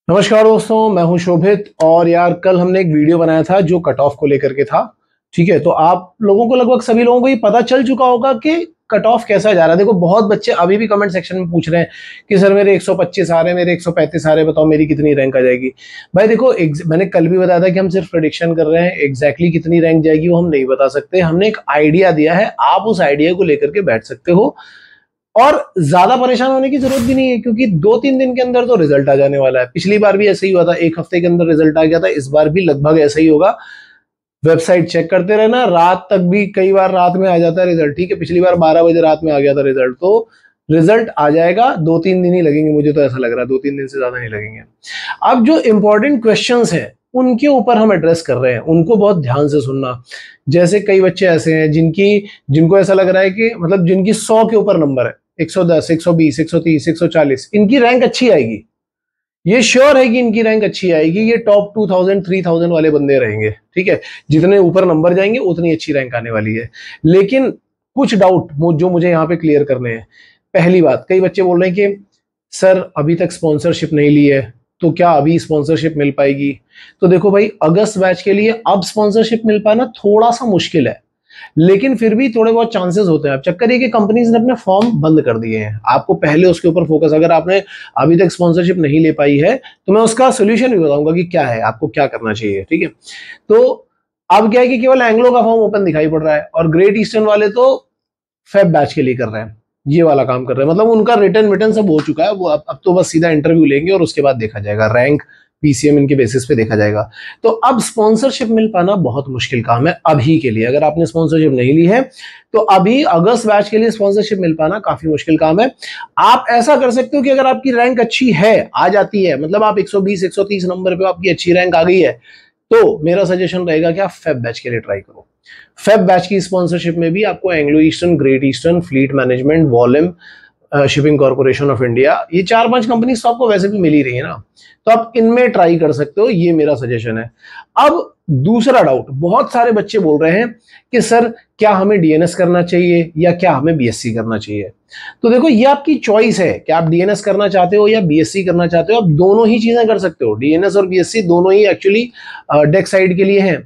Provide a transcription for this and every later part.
नमस्कार दोस्तों, मैं हूं शोभित। और यार कल हमने एक वीडियो बनाया था जो कट ऑफ को लेकर के था। ठीक है, तो आप लोगों को लगभग सभी लोगों को ये पता चल चुका होगा कि कट ऑफ कैसा जा रहा है। देखो, बहुत बच्चे अभी भी कमेंट सेक्शन में पूछ रहे हैं कि सर मेरे 125 आ रहे हैं, मेरे 135 आ रहे हैं, बताओ मेरी कितनी रैंक आ जाएगी। भाई देखो, मैंने कल भी बताया था कि हम सिर्फ प्रेडिक्शन कर रहे हैं। एग्जैक्टली कितनी रैंक जाएगी वो हम नहीं बता सकते। हमने एक आइडिया दिया है, आप उस आइडिया को लेकर के बैठ सकते हो और ज्यादा परेशान होने की जरूरत भी नहीं है, क्योंकि 2-3 दिन के अंदर तो रिजल्ट आ जाने वाला है। पिछली बार भी ऐसे ही हुआ था, एक हफ्ते के अंदर रिजल्ट आ गया था। इस बार भी लगभग ऐसा ही होगा। वेबसाइट चेक करते रहना, रात तक भी कई बार रात में आ जाता है रिजल्ट। ठीक है, पिछली बार 12 बजे रात में आ गया था रिजल्ट, तो रिजल्ट आ जाएगा। 2-3 दिन ही लगेंगे, मुझे तो ऐसा लग रहा है 2-3 दिन से ज्यादा नहीं लगेंगे। अब जो इंपॉर्टेंट क्वेश्चंस हैं उनके ऊपर हम एड्रेस कर रहे हैं, उनको बहुत ध्यान से सुनना। जैसे कई बच्चे ऐसे हैं जिनको ऐसा लग रहा है कि मतलब जिनकी 100 के ऊपर नंबर है, 110, 120, 130, 140, इनकी रैंक अच्छी आएगी। ये श्योर है कि इनकी रैंक अच्छी आएगी। ये टॉप 2000 3000 वाले बंदे रहेंगे। ठीक है, जितने ऊपर नंबर जाएंगे उतनी अच्छी रैंक आने वाली है। लेकिन कुछ डाउट जो मुझे यहाँ पे क्लियर करने हैं। पहली बात, कई बच्चे बोल रहे हैं कि सर अभी तक स्पॉन्सरशिप नहीं ली है, तो क्या अभी स्पॉन्सरशिप मिल पाएगी। तो देखो भाई, अगस्त बैच के लिए अब स्पॉन्सरशिप मिल पाना थोड़ा सा मुश्किल है, लेकिन फिर भी थोड़े बहुत चांसेस होते हैं। अब चक्कर ये कि कंपनीज ने अपने फॉर्म बंद कर दिए हैं। आपको पहले उसके ऊपर फोकस, अगर आपने अभी तक स्पॉन्सरशिप नहीं ले पाई है तो मैं उसका सोल्यूशन भी बताऊंगा कि क्या है, आपको क्या करना चाहिए। ठीक है, तो अब क्या है कि केवल एंग्लो का फॉर्म ओपन दिखाई पड़ रहा है और ग्रेट ईस्टर्न वाले तो फेब बैच के लिए कर रहे हैं, ये वाला काम कर रहे हैं। मतलब उनका रिटर्न विटर्न सब हो चुका है। वो अब तो बस सीधा इंटरव्यू लेंगे और उसके बाद देखा जाएगा, रैंक पीसीएम इनके बेसिस पे देखा जाएगा। तो अब स्पॉन्सरशिप मिल पाना बहुत मुश्किल काम है अभी के लिए। अगर आपने स्पॉन्सरशिप नहीं ली है तो अभी अगस्त बैच के लिए स्पॉन्सरशिप मिल पाना काफी मुश्किल काम है। आप ऐसा कर सकते हो कि अगर आपकी रैंक अच्छी है, आ जाती है, मतलब आप 120 130 नंबर पे आपकी अच्छी रैंक आ गई है, तो मेरा सजेशन रहेगा कि आप फेब बैच के लिए ट्राई करो। फेब बैच की स्पॉन्सरशिप में भी आपको Anglo eastern, great eastern, fleet management, volume, shipping corporation of India, ये 4-5 कंपनी तो आपको वैसे भी मिल ही रही है ना, तो आप इनमें ट्राई कर सकते हो। ये मेरा सजेशन है। अब दूसरा डाउट, बहुत सारे बच्चे बोल रहे हैं कि सर क्या हमें डीएनएस करना चाहिए या क्या हमें बीएससी करना चाहिए। तो देखो, ये आपकी चॉइस है कि आप डीएनएस करना चाहते हो या बीएससी करना चाहते हो। आप दोनों ही चीजें कर सकते हो। डीएनएस और बीएससी दोनों ही एक्चुअली डेक साइड के लिए हैं,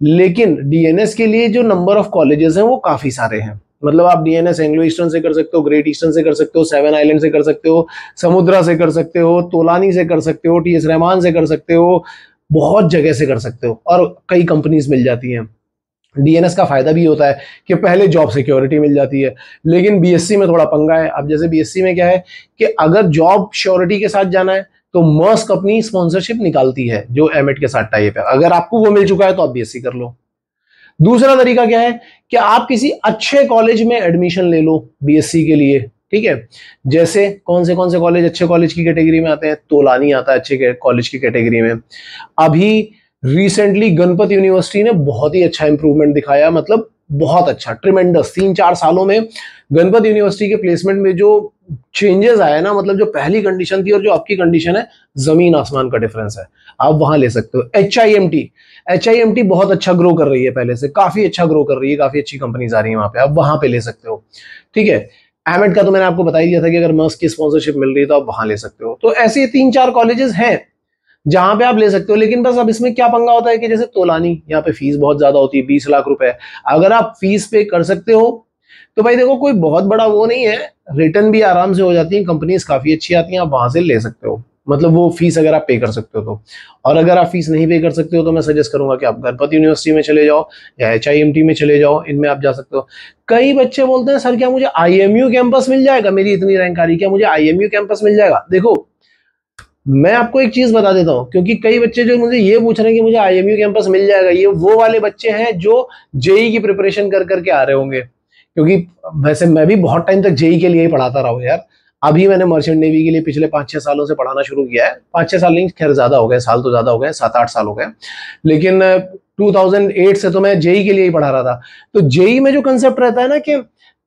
लेकिन डीएनएस के लिए जो नंबर ऑफ कॉलेजेस हैं वो काफी सारे हैं। मतलब आप डीएनएस एंग्लो ईस्टर्न से कर सकते हो, ग्रेट ईस्टर्न से कर सकते हो, सेवन आइलैंड से कर सकते हो, समुद्रा से कर सकते हो, तोलानी से कर सकते हो, टीएस रहमान से कर सकते हो, बहुत जगह से कर सकते हो और कई कंपनीज मिल जाती हैं। डीएनएस का फायदा भी होता है कि पहले जॉब सिक्योरिटी मिल जाती है, लेकिन बीएससी में थोड़ा पंगा है। अब जैसे बीएससी में क्या है कि अगर जॉब श्योरिटी के साथ जाना है तो मर्स्क अपनी स्पॉन्सरशिप निकालती है जो एमिट के साथ टाइप है। अगर आपको वो मिल चुका है तो आप बीएससी कर लो। दूसरा तरीका क्या है कि आप किसी अच्छे कॉलेज में एडमिशन ले लो बीएससी के लिए। ठीक है, जैसे कौन से कॉलेज अच्छे कॉलेज की कैटेगरी में आते हैं। तोलानी आता है अच्छे कॉलेज की कैटेगरी में। अभी रिसेंटली गणपत यूनिवर्सिटी ने बहुत ही अच्छा इंप्रूवमेंट दिखाया, मतलब बहुत अच्छा, ट्रिमेंडस। 3-4 सालों में गणपत यूनिवर्सिटी के प्लेसमेंट में जो चेंजेस आया ना, मतलब जो पहली कंडीशन थी और जो अब की कंडीशन है, जमीन आसमान का डिफरेंस है। आप वहां ले सकते हो। एच आई एम टी बहुत अच्छा ग्रो कर रही है, पहले से काफी अच्छा ग्रो कर रही है, काफी अच्छी कंपनीज आ रही है वहां पे, आप वहां पे ले सकते हो। ठीक है, एमिट का तो मैंने आपको बता ही दिया था कि अगर मर्स्क की स्पॉन्सरशिप मिल रही है तो आप वहां ले सकते हो। तो ऐसे 3-4 कॉलेजेस हैं जहां पे आप ले सकते हो। लेकिन बस अब इसमें क्या पंगा होता है कि जैसे तोलानी, यहाँ पे फीस बहुत ज्यादा होती है, 20 लाख रुपए। अगर आप फीस पे कर सकते हो तो भाई देखो, कोई बहुत बड़ा वो नहीं है, रिटर्न भी आराम से हो जाती है, कंपनीज काफी अच्छी आती हैं, आप वहां से ले सकते हो। मतलब वो फीस अगर आप पे कर सकते हो तो। और अगर आप फीस नहीं पे कर सकते हो तो मैं सजेस्ट करूंगा कि आप गणपत यूनिवर्सिटी में चले जाओ या एचआईएमटी में चले जाओ, इनमें आप जा सकते हो। कई बच्चे बोलते हैं सर क्या मुझे आईएमयू कैंपस मिल जाएगा, मेरी इतनी रैंक आ रही, क्या मुझे आईएमयू कैंपस मिल जाएगा। देखो, मैं आपको एक चीज बता देता हूं, क्योंकि कई बच्चे जो मुझे ये पूछ रहे हैं कि मुझे आईएमयू कैंपस मिल जाएगा, ये वो वाले बच्चे हैं जो जेई की प्रिपरेशन कर करके आ रहे होंगे। क्योंकि वैसे मैं भी बहुत टाइम तक जेई के लिए ही पढ़ाता रहा हूं यार। अभी मैंने मर्चेंट नेवी के लिए पिछले 5-6 सालों से पढ़ाना शुरू किया है। 5-6 साल नहीं, खैर ज्यादा हो गए, साल तो ज्यादा हो गए, 7-8 साल हो गए। लेकिन 2008 से तो मैं जेई के लिए ही पढ़ा रहा था। तो जेई में जो कंसेप्ट रहता है ना कि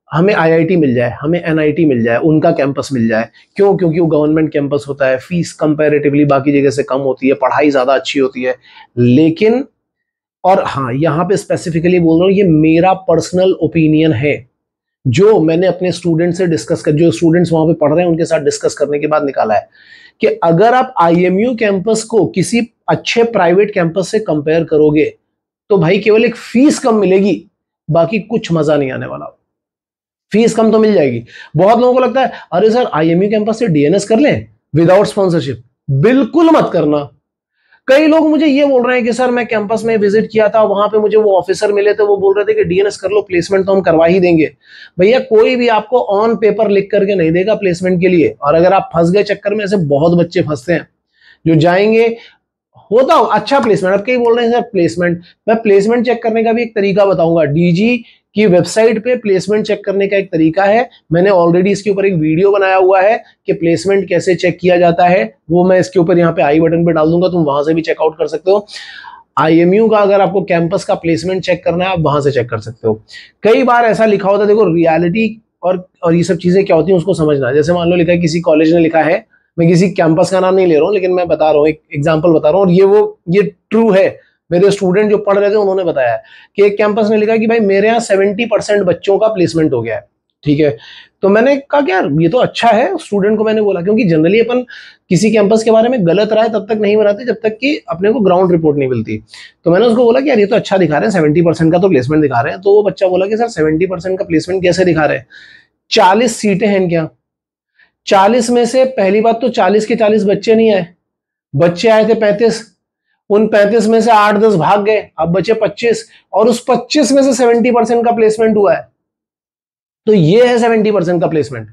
हमें आईआईटी मिल जाए, हमें एनआईटी मिल जाए, उनका कैंपस मिल जाए। क्यों? क्योंकि वो गवर्नमेंट कैंपस होता है, फीस कंपैरेटिवली बाकी जगह से कम होती है, पढ़ाई ज्यादा अच्छी होती है। लेकिन, और हाँ, यहाँ पे स्पेसिफिकली बोल रहा हूँ, ये मेरा पर्सनल ओपिनियन है जो मैंने अपने स्टूडेंट से डिस्कस कर, जो स्टूडेंट्स वहां पे पढ़ रहे हैं उनके साथ डिस्कस करने के बाद निकाला है कि अगर आप आईएमयू कैंपस को किसी अच्छे प्राइवेट कैंपस से कंपेयर करोगे तो भाई केवल एक फीस कम मिलेगी, बाकी कुछ मजा नहीं आने वाला। फीस कम तो मिल जाएगी। बहुत लोगों को लगता है अरे सर आईएमयू कैंपस से डीएनएस कर लें विदाउट स्पॉन्सरशिप। बिल्कुल मत करना। कई लोग मुझे ये बोल रहे हैं कि सर मैं कैंपस में विजिट किया था, वहां पे मुझे वो ऑफिसर मिले थे, वो बोल रहे थे कि डीएनएस कर लो, प्लेसमेंट तो हम करवा ही देंगे। भैया कोई भी आपको ऑन पेपर लिख करके नहीं देगा प्लेसमेंट के लिए। और अगर आप फंस गए चक्कर में, ऐसे बहुत बच्चे फंसते हैं जो जाएंगे, होता हो अच्छा प्लेसमेंट, अब कई बोल रहे हैं सर प्लेसमेंट, मैं प्लेसमेंट चेक करने का भी एक तरीका बताऊंगा। डीजी की वेबसाइट पे प्लेसमेंट चेक करने का एक तरीका है, मैंने ऑलरेडी इसके ऊपर एक वीडियो बनाया हुआ है कि प्लेसमेंट कैसे चेक किया जाता है, वो मैं इसके ऊपर यहाँ पे आई बटन पे डाल दूंगा, तुम वहां से भी चेकआउट कर सकते हो। आईएमयू का अगर आपको कैंपस का प्लेसमेंट चेक करना है, आप वहां से चेक कर सकते हो। कई बार ऐसा लिखा होता है, देखो रियलिटी और ये सब चीजें क्या होती है उसको समझना। जैसे मान लो लिखा है, किसी कॉलेज ने लिखा है, मैं किसी कैंपस का नाम नहीं ले रहा हूँ, लेकिन मैं बता रहा हूँ, एक एग्जांपल बता रहा हूँ, और ये ट्रू है, मेरे स्टूडेंट जो पढ़ रहे थे उन्होंने बताया कि एक कैंपस ने लिखा कि भाई मेरे यहाँ 70% बच्चों का प्लेसमेंट हो गया है। ठीक है, तो मैंने कहा कि यार ये तो अच्छा है। स्टूडेंट को मैंने बोला, क्योंकि जनरली अपन किसी कैंपस के बारे में गलत राय तब तक नहीं बनाते जब तक कि अपने को ग्राउंड रिपोर्ट नहीं मिलती। तो मैंने उसको बोला कि यार ये तो अच्छा दिखा रहे हैं, 70% का तो प्लेसमेंट दिखा रहे हैं। तो वो बच्चा बोला कि सर 70% का प्लेसमेंट कैसे दिखा रहे हैं, 40 सीटें हैं क्या? 40 में से पहली बात तो 40 के 40 बच्चे नहीं आए, बच्चे आए थे 35, उन 35 में से 8-10 भाग गए, अब बचे 25, और उस 25 में से 70% का प्लेसमेंट हुआ है। तो ये है 70% का प्लेसमेंट।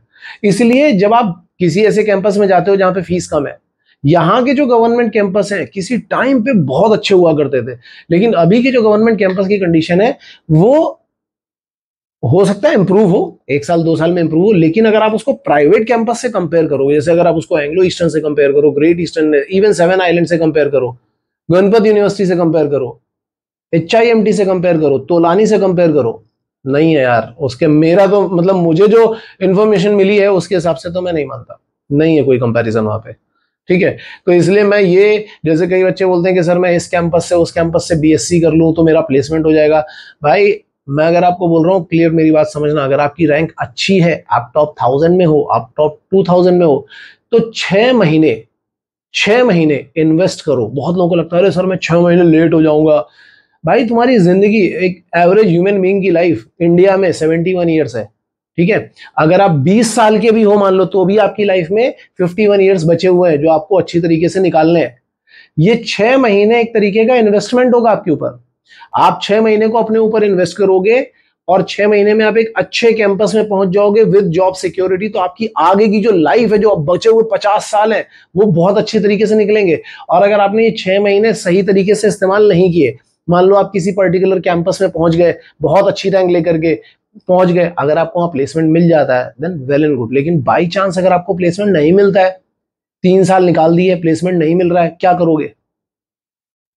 इसलिए जब आप किसी ऐसे कैंपस में जाते हो जहां पे फीस कम है, यहां के जो गवर्नमेंट कैंपस है किसी टाइम पे बहुत अच्छे हुआ करते थे, लेकिन अभी के जो गवर्नमेंट कैंपस की कंडीशन है वो हो सकता है इंप्रूव हो, 1 साल 2 साल में इंप्रूव हो, लेकिन अगर आप उसको प्राइवेट कैंपस से कंपेयर करो, जैसे अगर आप उसको एंग्लो ईस्टर्न से कंपेयर करो, ग्रेट ईस्टर्न, इवन 7 आइलैंड से कंपेयर करो, गणपत यूनिवर्सिटी से कंपेयर करो, HIMT से कंपेयर करो, तोलानी से कंपेयर करो, नहीं है यार उसके, मेरा तो मतलब मुझे जो इन्फॉर्मेशन मिली है उसके हिसाब से तो मैं नहीं मानता, नहीं है कोई कंपैरिजन वहां पे। ठीक है, तो इसलिए मैं ये, जैसे कई बच्चे बोलते हैं कि सर मैं इस कैंपस से उस कैंपस से BSc कर लूं तो मेरा प्लेसमेंट हो जाएगा। भाई मैं अगर आपको बोल रहा हूँ, क्लियर मेरी बात समझना, अगर आपकी रैंक अच्छी है, आप टॉप 1000 में हो, आप टॉप 2000 में हो, तो 6 महीने इन्वेस्ट करो। बहुत लोगों को लगता है अरे सर मैं 6 महीने लेट हो जाऊंगा। भाई तुम्हारी जिंदगी, एक एवरेज ह्यूमन बीइंग की लाइफ इंडिया में 71 ईयर्स है। ठीक है, अगर आप 20 साल के भी हो मान लो, तो भी आपकी लाइफ में 51 ईयर्स बचे हुए हैं जो आपको अच्छी तरीके से निकालने हैं। ये 6 महीने एक तरीके का इन्वेस्टमेंट होगा आपके ऊपर। आप 6 महीने को अपने ऊपर इन्वेस्ट करोगे और 6 महीने में आप एक अच्छे कैंपस में पहुंच जाओगे विद जॉब सिक्योरिटी, तो आपकी आगे की जो लाइफ है, जो बचे हुए 50 साल है, वो बहुत अच्छे तरीके से निकलेंगे। और अगर आपने ये 6 महीने सही तरीके से इस्तेमाल नहीं किए, मान लो आप किसी पर्टिकुलर कैंपस में पहुंच गए, बहुत अच्छी रैंक लेकर के पहुंच गए, अगर आपको वहां प्लेसमेंट मिल जाता है देन वेल एंड गुड। लेकिन बाई चांस अगर आपको प्लेसमेंट नहीं मिलता है, 3 साल निकाल दिए, प्लेसमेंट नहीं मिल रहा है, क्या करोगे?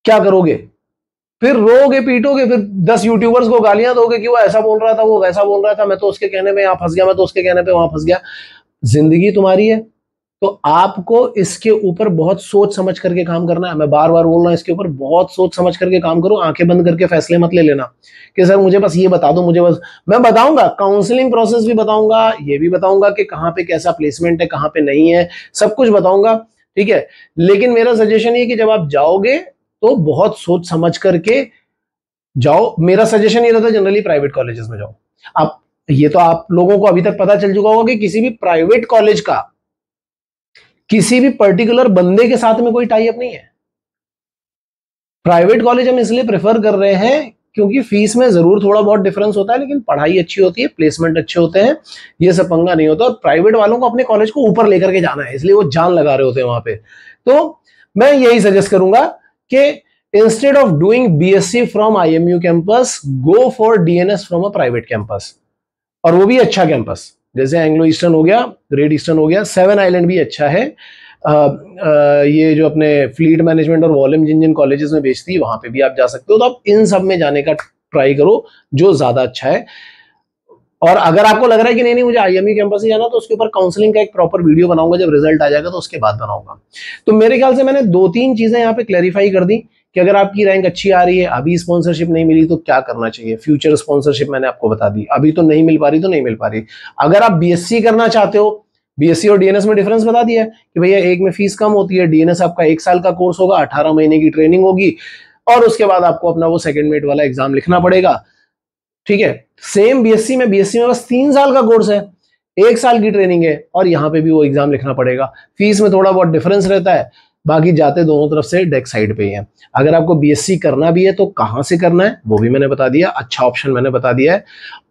क्या करोगे? फिर रोगे पीटोगे, फिर 10 यूट्यूबर्स को गालियां दोगे कि वो ऐसा बोल रहा था, वो वैसा बोल रहा था, मैं तो उसके कहने में यहां फंस गया, मैं तो उसके कहने पे वहां फंस गया। जिंदगी तुम्हारी है, तो आपको इसके ऊपर बहुत सोच समझ करके काम करना है। मैं बार बार बोल रहा हूं, इसके ऊपर बहुत सोच समझ करके काम करो। आंखें बंद करके फैसले मत ले लेना कि सर मुझे बस ये बता दो, मुझे बस, मैं बताऊंगा, काउंसलिंग प्रोसेस भी बताऊंगा, ये भी बताऊंगा कि कहाँ पे कैसा प्लेसमेंट है, कहाँ पे नहीं है, सब कुछ बताऊंगा। ठीक है, लेकिन मेरा सजेशन ये कि जब आप जाओगे तो बहुत सोच समझ करके जाओ। मेरा सजेशन ये रहता है जनरली प्राइवेट कॉलेजेस में जाओ। आप, ये तो आप लोगों को अभी तक पता चल चुका होगा कि किसी भी प्राइवेट कॉलेज का किसी भी पर्टिकुलर बंदे के साथ में कोई टाई अप नहीं है। प्राइवेट कॉलेज हम इसलिए प्रेफर कर रहे हैं क्योंकि फीस में जरूर थोड़ा बहुत डिफरेंस होता है, लेकिन पढ़ाई अच्छी होती है, प्लेसमेंट अच्छे होते हैं, ये सब पंगा नहीं होता। और प्राइवेट वालों को अपने कॉलेज को ऊपर लेकर के जाना है, इसलिए वो जान लगा रहे होते हैं वहां पे। तो मैं यही सजेस्ट करूंगा कि instead of doing BSc from IMU campus, go for DNS from a private campus, और वो भी अच्छा कैंपस, जैसे एंग्लो ईस्टर्न हो गया, ग्रेट ईस्टर्न हो गया, 7 आइलैंड भी अच्छा है। ये जो अपने फ्लीट मैनेजमेंट और वॉल्यूम जिन कॉलेजेस में बेचती है वहां पे भी आप जा सकते हो। तो आप इन सब में जाने का ट्राई करो जो ज्यादा अच्छा है। और अगर आपको लग रहा है कि नहीं मुझे IMU कैंपस ही जाना, तो उसके ऊपर काउंसलिंग का एक प्रॉपर वीडियो बनाऊंगा, जब रिजल्ट आ जाएगा तो उसके बाद बनाऊंगा। तो मेरे ख्याल से मैंने 2-3 चीजें यहाँ पे क्लैरिफाई कर दी कि अगर आपकी रैंक अच्छी आ रही है, अभी स्पॉन्सरशिप नहीं मिली तो क्या करना चाहिए। फ्यूचर स्पॉन्सरशिप मैंने आपको बता दी, अभी तो नहीं मिल पा रही तो नहीं मिल पा रही। अगर आप BSc करना चाहते हो बीएससी और डीएनएस में डिफरेंस बता दिया है कि भैया एक में फीस कम होती है, डीएनएस आपका 1 साल का कोर्स होगा, 18 महीने की ट्रेनिंग होगी और उसके बाद आपको अपना वो सेकंड मेट वाला एग्जाम लिखना पड़ेगा। ठीक है, सेम बीएससी में बस 3 साल का कोर्स है, 1 साल की ट्रेनिंग है और यहाँ पे भी वो एग्जाम लिखना पड़ेगा। फीस में थोड़ा बहुत डिफरेंस रहता है, बाकी जाते दोनों तरफ से डेक साइड पे ही है। अगर आपको बीएससी करना भी है तो कहाँ से करना है वो भी मैंने बता दिया, अच्छा ऑप्शन मैंने बता दिया है।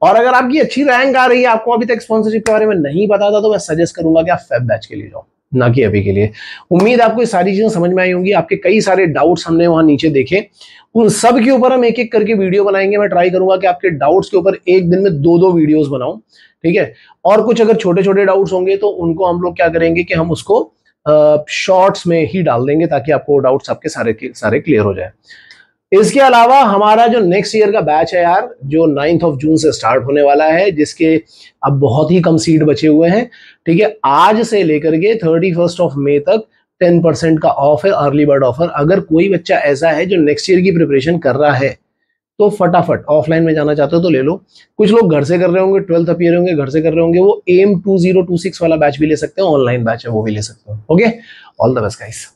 और अगर आपकी अच्छी रैंक आ रही है, आपको अभी तक स्पॉन्सरशिप के बारे में नहीं पता था, तो मैं सजेस्ट करूंगा कि आप फेब बैच के लिए जाओ, ना कि अभी के लिए। उम्मीद आपको ये सारी चीजें समझ में आई होंगी। आपके कई सारे डाउट्स हमने वहां नीचे देखे, उन सब के ऊपर हम एक एक करके वीडियो बनाएंगे। मैं ट्राई करूंगा कि आपके डाउट्स के ऊपर एक दिन में 2-2 वीडियोस बनाऊं, ठीक है। और कुछ अगर छोटे छोटे डाउट्स होंगे तो उनको हम लोग क्या करेंगे कि हम उसको शॉर्ट्स में ही डाल देंगे, ताकि आपको डाउट्स आपके सारे के सारे क्लियर हो जाए। इसके अलावा हमारा जो नेक्स्ट ईयर का बैच है यार, जो 9 जून से स्टार्ट होने वाला है, जिसके अब बहुत ही कम सीट बचे हुए हैं, ठीक है। आज से लेकर के 31 मई तक 10% का ऑफ है, अर्ली बर्ड ऑफर। अगर कोई बच्चा ऐसा है जो नेक्स्ट ईयर की प्रिपरेशन कर रहा है तो फटाफट ऑफलाइन में जाना चाहते हो तो ले लो। कुछ लोग घर से कर रहे होंगे, 12th अपीयर होंगे, घर से कर रहे होंगे, वो एम 2026 वाला बैच भी ले सकते हो, ऑनलाइन बैच है वो भी ले सकते हो। Okay, all the best guys.